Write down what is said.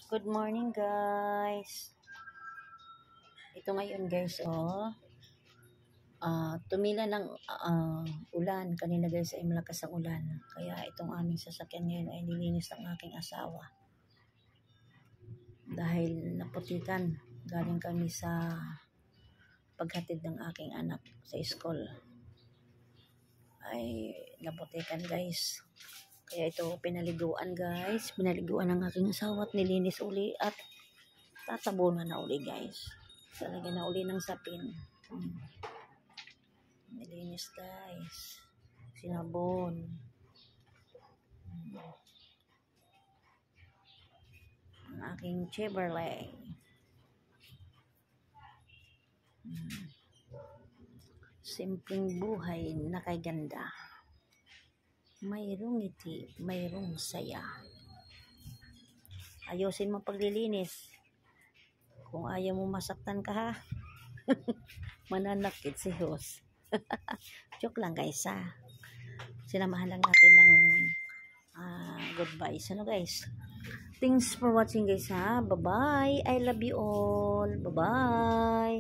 Good morning guys. Ito ngayon guys tumila ng ulan. Kanina guys ay malakas ang ulan. Kaya itong aming sasakyan ngayon ay nilinis ng aking asawa. Dahil naputikan. Galing kami sa paghatid ng aking anak sa school. Ay naputikan guys. Kaya ito pinaliguan guys. Pinaliguan ng aking asawa at nilinis uli at tatabunan na uli guys. Talagyan na uli ng sapin. Nilinis guys. Sinabon. Ang aking Chevrolet. Simpleng buhay na kay ganda. Mayroong ngiti, mayroong saya. Ayusin mo paglilinis. Kung ayaw mo masaktan ka ha. Mananakit si host. Joke lang guys ha. Sinamahan lang natin ng goodbye. Ano guys? Thanks for watching guys ha. Bye bye. I love you all. Bye bye.